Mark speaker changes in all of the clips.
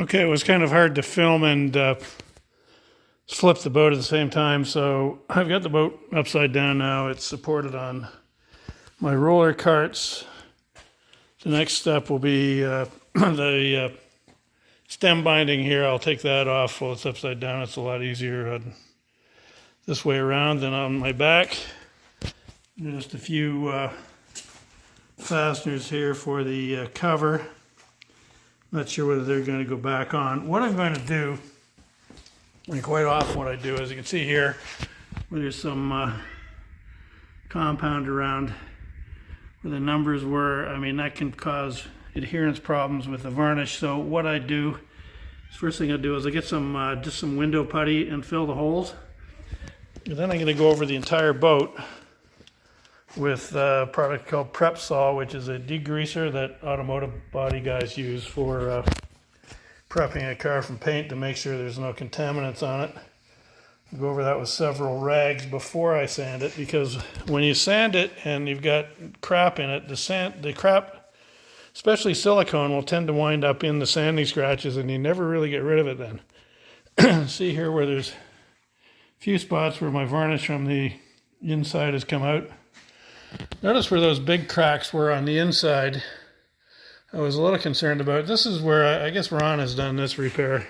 Speaker 1: Okay, it was kind of hard to film and flip the boat at the same time, so I've got the boat upside down now. It's supported on my roller carts. The next step will be the stem binding here. I'll take that off while it's upside down. It's a lot easier this way around than on my back. Just a few fasteners here for the cover. Not sure whether they're going to go back on. What I'm going to do, and quite often what I do, as you can see here, where there's some compound around where the numbers were, I mean, that can cause adherence problems with the varnish. So what I do, first thing I do is I get some just some window putty and fill the holes. And then I'm going to go over the entire boat with a product called Prep Sol, which is a degreaser that automotive body guys use for prepping a car from paint to make sure there's no contaminants on it. I'll go over that with several rags before I sand it, because when you sand it and you've got crap in it, the crap, especially silicone, will tend to wind up in the sanding scratches, and you never really get rid of it then. See here where there's a few spots where my varnish from the inside has come out. Notice where those big cracks were on the inside. I was a little concerned about. This is where I guess Ron has done this repair.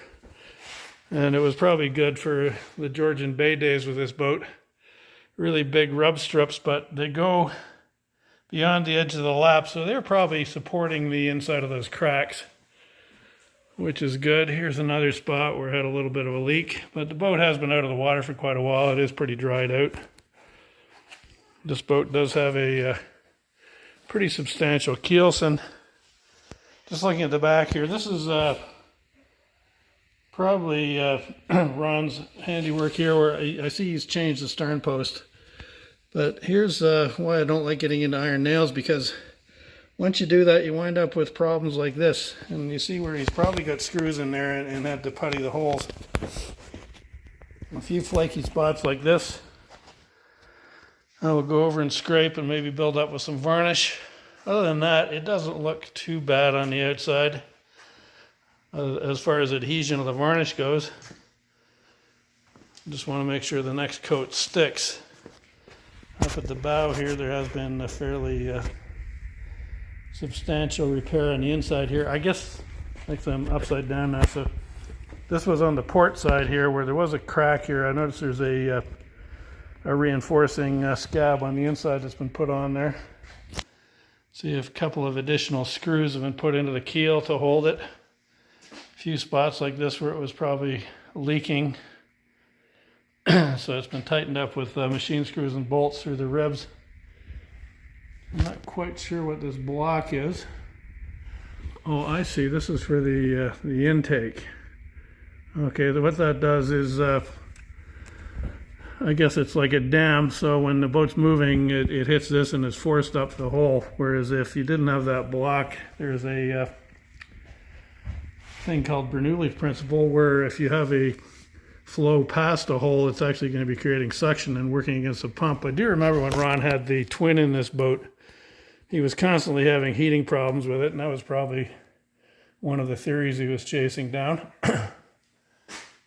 Speaker 1: And it was probably good for the Georgian Bay days with this boat. Really big rub strips, but they go beyond the edge of the lap, so they're probably supporting the inside of those cracks, which is good. Here's another spot where it had a little bit of a leak, but the boat has been out of the water for quite a while. It is pretty dried out. This boat does have a pretty substantial keelson. Just looking at the back here, this is probably Ron's handiwork here, where I see he's changed the stern post. But here's why I don't like getting into iron nails, because once you do that, you wind up with problems like this. And you see where he's probably got screws in there and had to putty the holes. A few flaky spots like this, I will go over and scrape and maybe build up with some varnish. Other than that, it doesn't look too bad on the outside as far as adhesion of the varnish goes. Just want to make sure the next coat sticks. Up at the bow here, there has been a fairly substantial repair on the inside here. I guess, actually I'm upside down now, so this was on the port side here where there was a crack here. I noticed there's a reinforcing scab on the inside that's been put on there. See, a couple of additional screws have been put into the keel to hold it. A few spots like this where it was probably leaking. So it's been tightened up with machine screws and bolts through the ribs. I'm not quite sure what this block is. Oh, I see. This is for the intake. Okay, what that does is I guess it's like a dam, so when the boat's moving, it hits this and it's forced up the hole. Whereas if you didn't have that block, there's a thing called Bernoulli's principle, where if you have a flow past a hole, it's actually going to be creating suction and working against the pump. I do remember when Ron had the twin in this boat, he was constantly having heating problems with it, and that was probably one of the theories he was chasing down.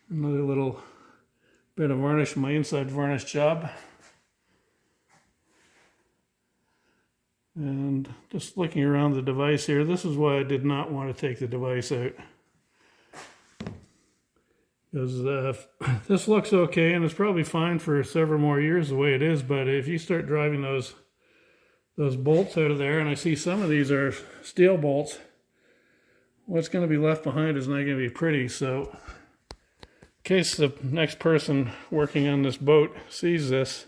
Speaker 1: Another little bit of varnish from my inside varnish job. And just looking around the device here, this is why I did not want to take the device out. Because this looks okay, and it's probably fine for several more years the way it is, but if you start driving those bolts out of there, and I see some of these are steel bolts, what's going to be left behind is not going to be pretty. So in case the next person working on this boat sees this,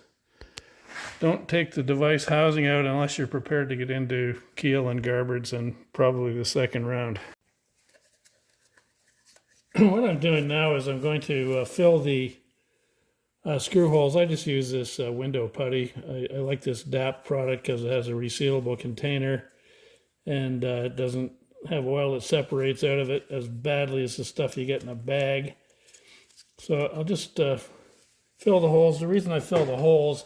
Speaker 1: don't take the device housing out unless you're prepared to get into keel and garboards and probably the second round. What I'm doing now is I'm going to fill the screw holes. I just use this window putty. I like this DAP product because it has a resealable container, and it doesn't have oil that separates out of it as badly as the stuff you get in a bag. So I'll just fill the holes. The reason I fill the holes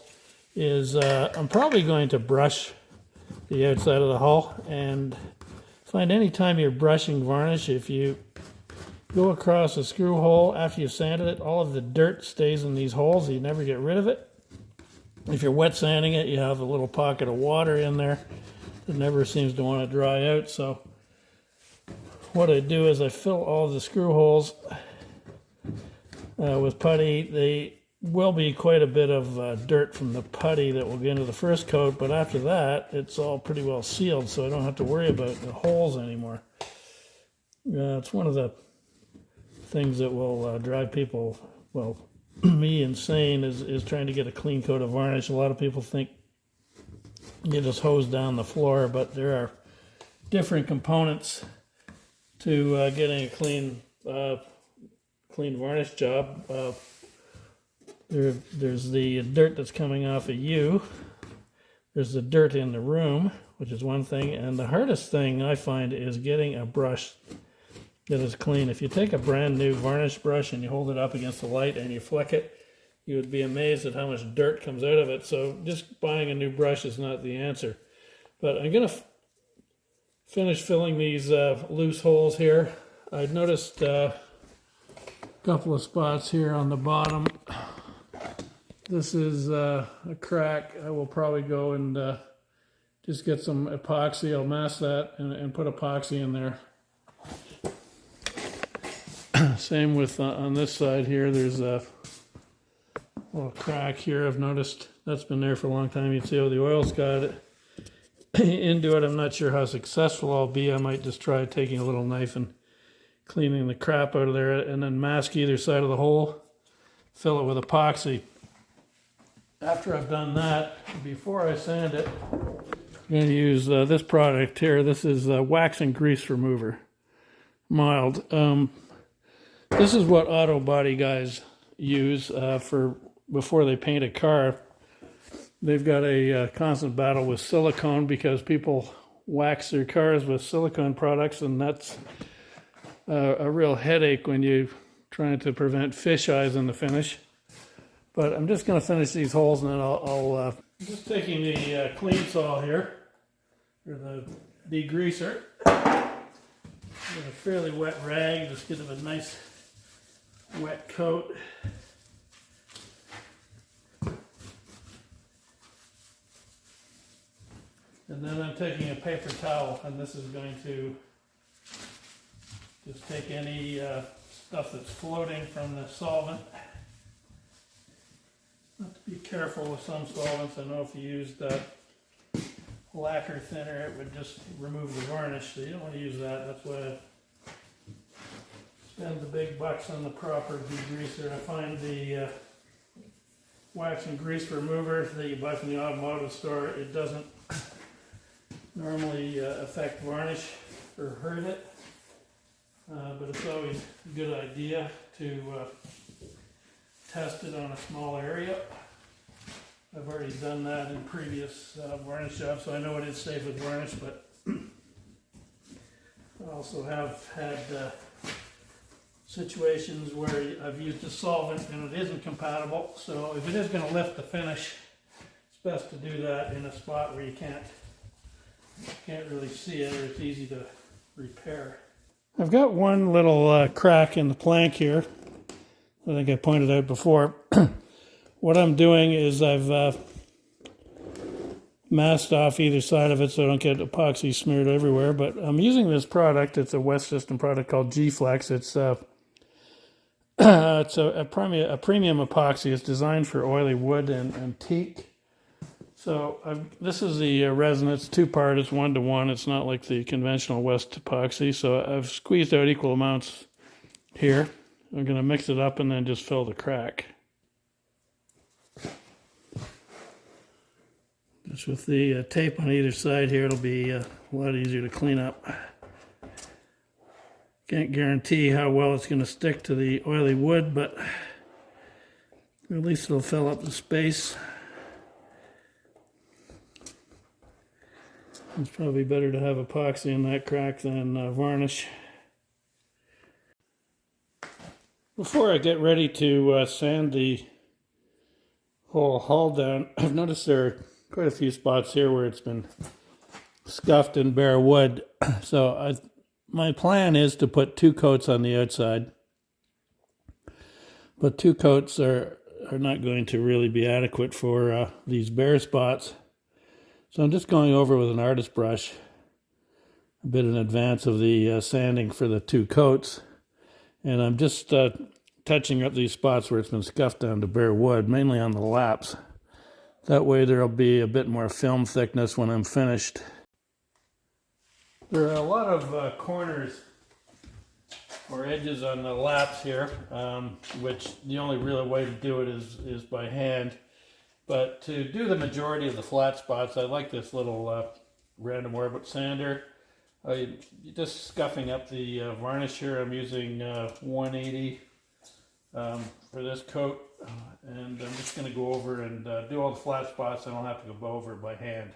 Speaker 1: is I'm probably going to brush the outside of the hull, and find any time you're brushing varnish, if you go across a screw hole after you've sanded it. All of the dirt stays in these holes, so you never get rid of it. If you're wet sanding it, you have a little pocket of water in there that never seems to want to dry out. So what I do is I fill all the screw holes with putty. They will be quite a bit of dirt from the putty that will get into the first coat, but after that, it's all pretty well sealed, so I don't have to worry about the holes anymore. It's one of the things that will drive people, well, me insane is trying to get a clean coat of varnish. A lot of people think you just hose down the floor, but there are different components to getting a clean varnish job. There's the dirt that's coming off of you. There's the dirt in the room, which is one thing. And the hardest thing I find is getting a brush that is clean. If you take a brand new varnish brush and you hold it up against the light and you flick it, you would be amazed at how much dirt comes out of it. So just buying a new brush is not the answer. But I'm going to finish filling these loose holes here. I noticed a couple of spots here on the bottom. This is a crack. I will probably go and just get some epoxy. I'll mask that and put epoxy in there. Same with on this side here. There's a little crack here. I've noticed that's been there for a long time. You can see how the oil's got it into it. I'm not sure how successful I'll be. I might just try taking a little knife and cleaning the crap out of there and then mask either side of the hole, fill it with epoxy. After I've done that, before I sand it, I'm going to use this product here. This is wax and grease remover, mild. This is what auto body guys use for before they paint a car. They've got a constant battle with silicone because people wax their cars with silicone products, and that's a real headache when you're trying to prevent fish eyes in the finish. But I'm just going to finish these holes, and then I'm just taking the clean saw here, or the degreaser, with a fairly wet rag, just give it a nice wet coat. And then I'm taking a paper towel, and this is going to just take any stuff that's floating from the solvent. Have to be careful with some solvents. I know if you used lacquer thinner, it would just remove the varnish, so you don't want to use that. That's why I spend the big bucks on the proper degreaser. I find the wax and grease remover that you buy from the automotive store, it doesn't normally affect varnish or hurt it, but it's always a good idea to test it on a small area. I've already done that in previous varnish jobs, so I know it is safe with varnish, but I also have had situations where I've used a solvent and it isn't compatible, so if it is going to lift the finish, it's best to do that in a spot where you can't really see it, or it's easy to repair. I've got one little crack in the plank here. I think I pointed out before. What I'm doing is I've masked off either side of it so I don't get epoxy smeared everywhere, but I'm using this product. It's a West System product called G-Flex. It's a premium epoxy. It's designed for oily wood and teak. So this is the resin. It's two-part. It's 1-to-1. It's not like the conventional West epoxy. So I've squeezed out equal amounts here. I'm going to mix it up and then just fill the crack. Just with the tape on either side here, it'll be a lot easier to clean up. Can't guarantee how well it's going to stick to the oily wood, but at least it'll fill up the space. It's probably better to have epoxy in that crack than varnish. Before I get ready to sand the whole hull down, I've noticed there are quite a few spots here where it's been scuffed in bare wood. So my plan is to put 2 coats on the outside, but 2 coats are not going to really be adequate for these bare spots. So I'm just going over with an artist brush a bit in advance of the sanding for the 2 coats. And I'm just touching up these spots where it's been scuffed down to bare wood, mainly on the laps. That way there'll be a bit more film thickness when I'm finished. There are a lot of corners or edges on the laps here, which the only real way to do it is by hand. But to do the majority of the flat spots, I like this little random orbit sander. Just scuffing up the varnish here. I'm using 180 for this coat, and I'm just going to go over and do all the flat spots. I don't have to go over it by hand.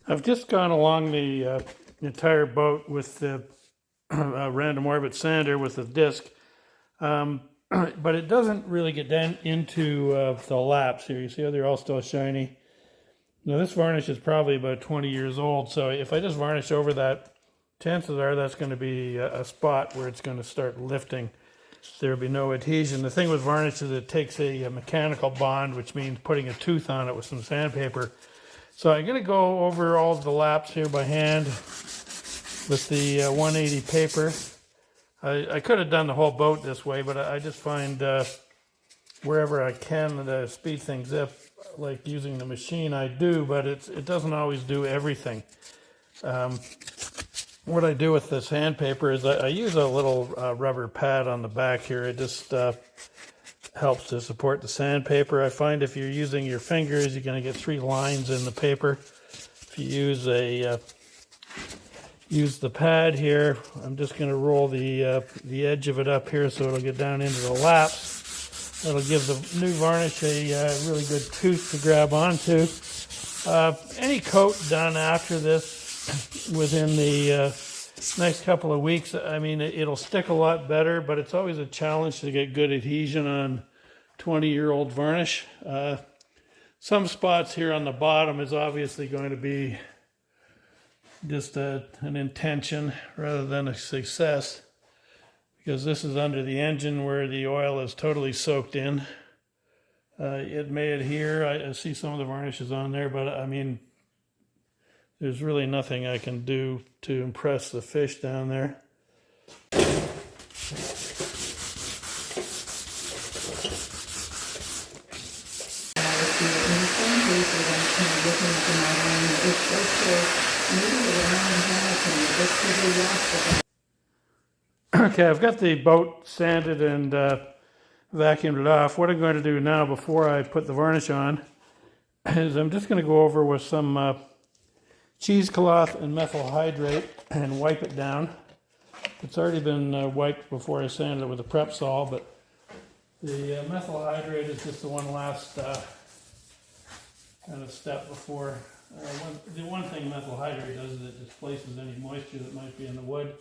Speaker 1: I've just gone along the entire boat with the random orbit sander with the disc, but it doesn't really get down into the laps here. You see how they're all still shiny? Now this varnish is probably about 20 years old, so if I just varnish over that, chances are that's going to be a spot where it's going to start lifting. There'll be no adhesion. The thing with varnish is it takes a mechanical bond, which means putting a tooth on it with some sandpaper. So I'm going to go over all of the laps here by hand with the 180 paper. I could have done the whole boat this way, but I just find wherever I can to speed things up, like using the machine, I do, but it doesn't always do everything. What I do with the sandpaper is I use a little rubber pad on the back here. It just helps to support the sandpaper. I find if you're using your fingers, you're going to get 3 lines in the paper. If you use the pad here, I'm just going to roll the edge of it up here so it'll get down into the laps. That'll give the new varnish a really good tooth to grab onto. Any coat done after this within the next couple of weeks, I mean, it'll stick a lot better, but it's always a challenge to get good adhesion on 20-year-old varnish. Some spots here on the bottom is obviously going to be just an intention rather than a success, because this is under the engine where the oil is totally soaked in. It may adhere. I see some of the varnishes on there, but I mean, there's really nothing I can do to impress the fish down there. Okay, I've got the boat sanded and vacuumed it off. What I'm going to do now before I put the varnish on is I'm just going to go over with some cheesecloth and methyl hydrate and wipe it down. It's already been wiped before I sanded it with a prep sol, but the methyl hydrate is just the one last kind of step before. The one thing methyl hydrate does is it displaces any moisture that might be in the wood.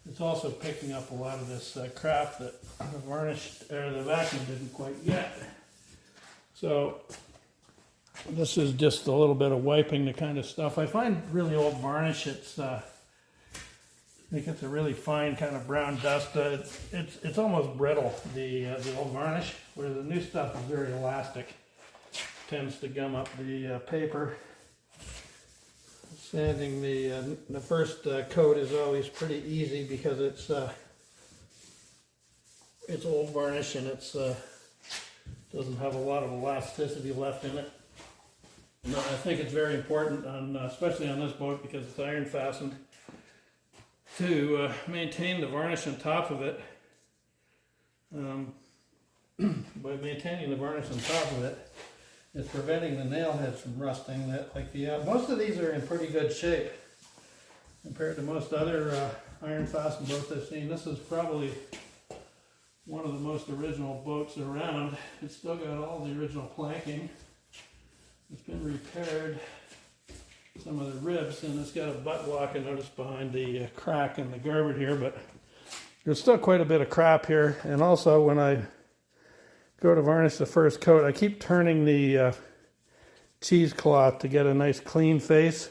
Speaker 1: It's also picking up a lot of this crap that the varnish or the vacuum didn't quite get. So this is just a little bit of wiping the kind of stuff. I find really old varnish, it gets a really fine kind of brown dust. It's almost brittle, the old varnish, where the new stuff is very elastic. Tends to gum up the paper. Sanding the first coat is always pretty easy because it's old varnish and it's doesn't have a lot of elasticity left in it. And I think it's very important, especially on this boat because it's iron fastened, to maintain the varnish on top of it. By maintaining the varnish on top of it, it's preventing the nail heads from rusting. Most of these are in pretty good shape compared to most other iron fastened boats I've seen. This is probably one of the most original boats around. It's still got all the original planking. It's been repaired some of the ribs, and it's got a butt lock, I noticed, behind the crack in the garment here, but there's still quite a bit of crap here. And also, when I go to varnish the first coat, I keep turning the cheesecloth to get a nice clean face.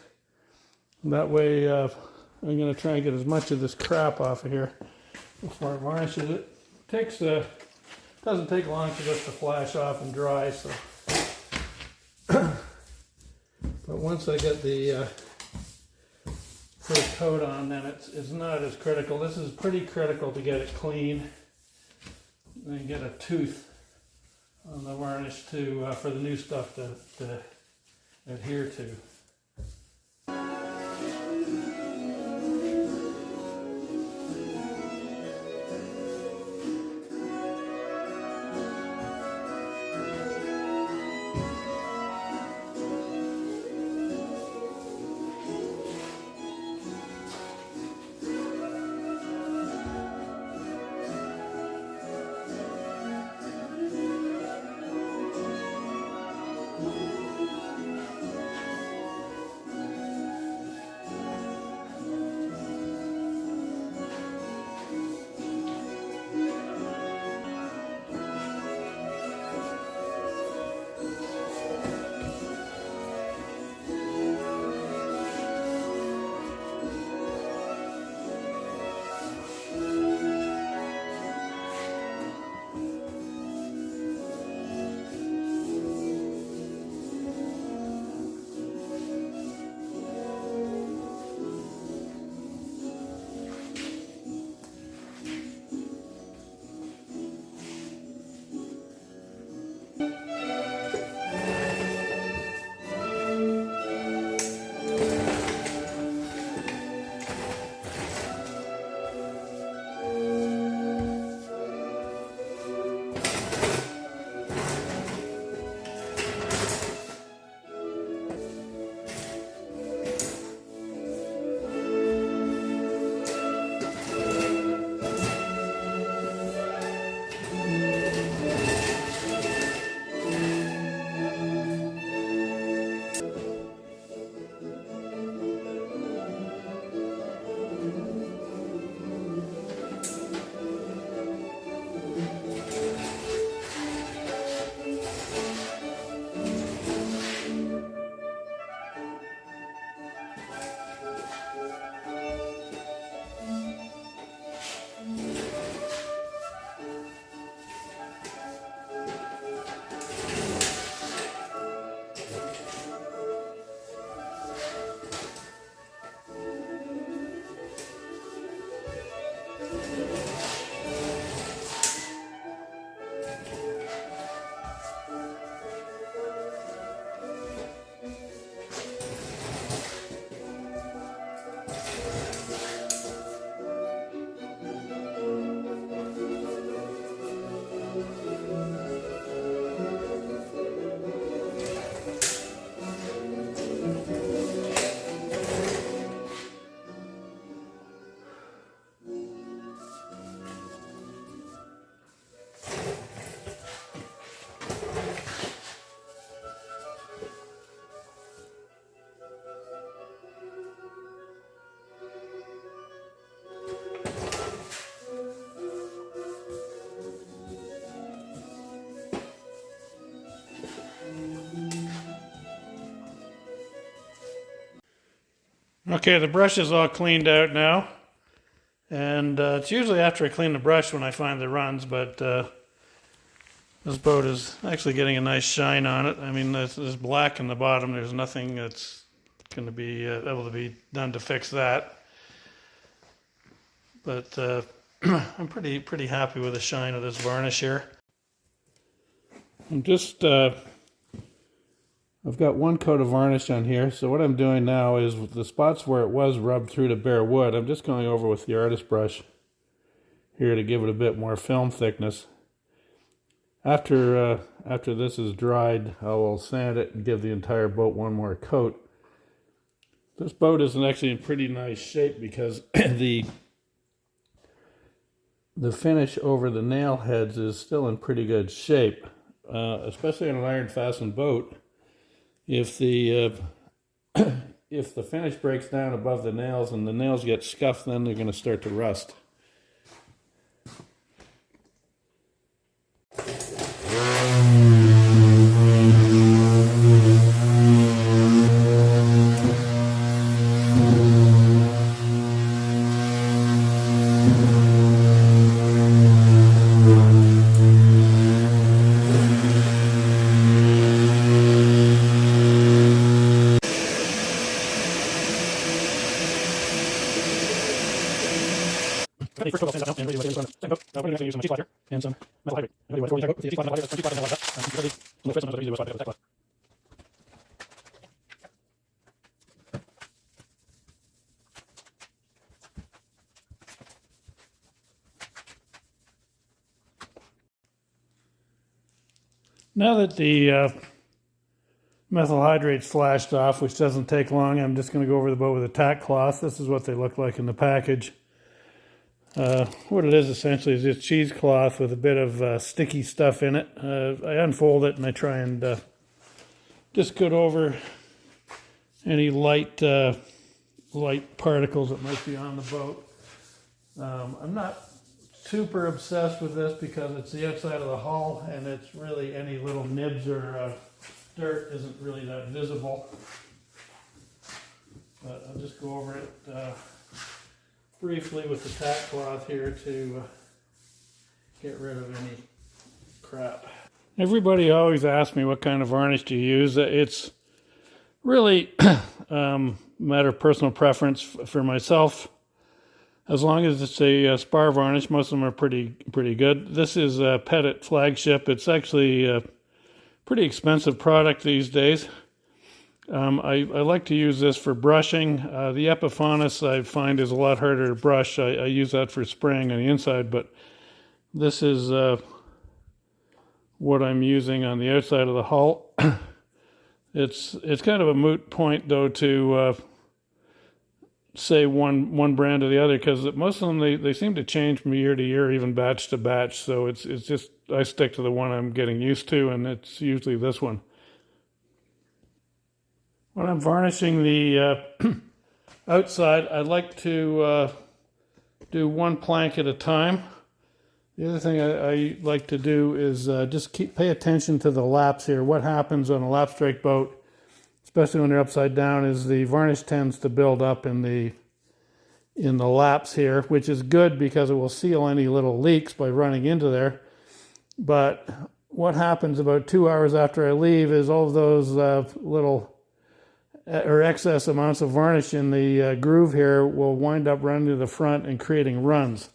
Speaker 1: That way, I'm going to try and get as much of this crap off of here before I varnish it. It doesn't take long for this to flash off and dry. So, but once I get the first coat on, then it's not as critical. This is pretty critical to get it clean and get a tooth on the varnish for the new stuff to adhere to. Okay, the brush is all cleaned out now, and it's usually after I clean the brush when I find the runs, but this boat is actually getting a nice shine on it. I mean, there's black in the bottom. There's nothing that's going to be able to be done to fix that, but I'm pretty happy with the shine of this varnish here. I'm just I've got one coat of varnish on here, so what I'm doing now is with the spots where it was rubbed through to bare wood, I'm just going over with the artist brush here to give it a bit more film thickness. After this is dried, I will sand it and give the entire boat one more coat. This boat is actually in pretty nice shape because the finish over the nail heads is still in pretty good shape, especially on an iron fastened boat. If the if the finish breaks down above the nails and the nails get scuffed, then they're going to start to rust. First coat, and second coat, I'm going to use some cheese splatter and some metal hydrate. I'm going to do the cheese splatter, some cheese splatter, and now that the methyl hydrate's flashed off, which doesn't take long, I'm just going to go over the boat with a tack cloth. This is what they look like in the package. What it is essentially is just cheesecloth with a bit of sticky stuff in it. I unfold it and I try and just get over any light particles that might be on the boat. I'm not super obsessed with this because it's the outside of the hull and it's really any little nibs or dirt isn't really that visible. But I'll just go over it briefly with the tack cloth here to get rid of any crap. Everybody always asks me what kind of varnish do you use. It's really a matter of personal preference for myself. As long as it's a spar varnish, most of them are pretty good. This is a Pettit Flagship. It's actually a pretty expensive product these days. I like to use this for brushing. The Epiphanis I find is a lot harder to brush. I use that for spraying on the inside, but this is what I'm using on the outside of the hull. It's kind of a moot point though to say one brand or the other, because most of them they seem to change from year to year, even batch to batch. So it's just I stick to the one I'm getting used to, and it's usually this one. When I'm varnishing the outside, I like to do one plank at a time. The other thing I like to do is just pay attention to the laps here. What happens on a lap strike boat, especially when they're upside down, is the varnish tends to build up in the laps here, which is good because it will seal any little leaks by running into there. But what happens about 2 hours after I leave is all of those little or excess amounts of varnish in the groove here will wind up running to the front and creating runs.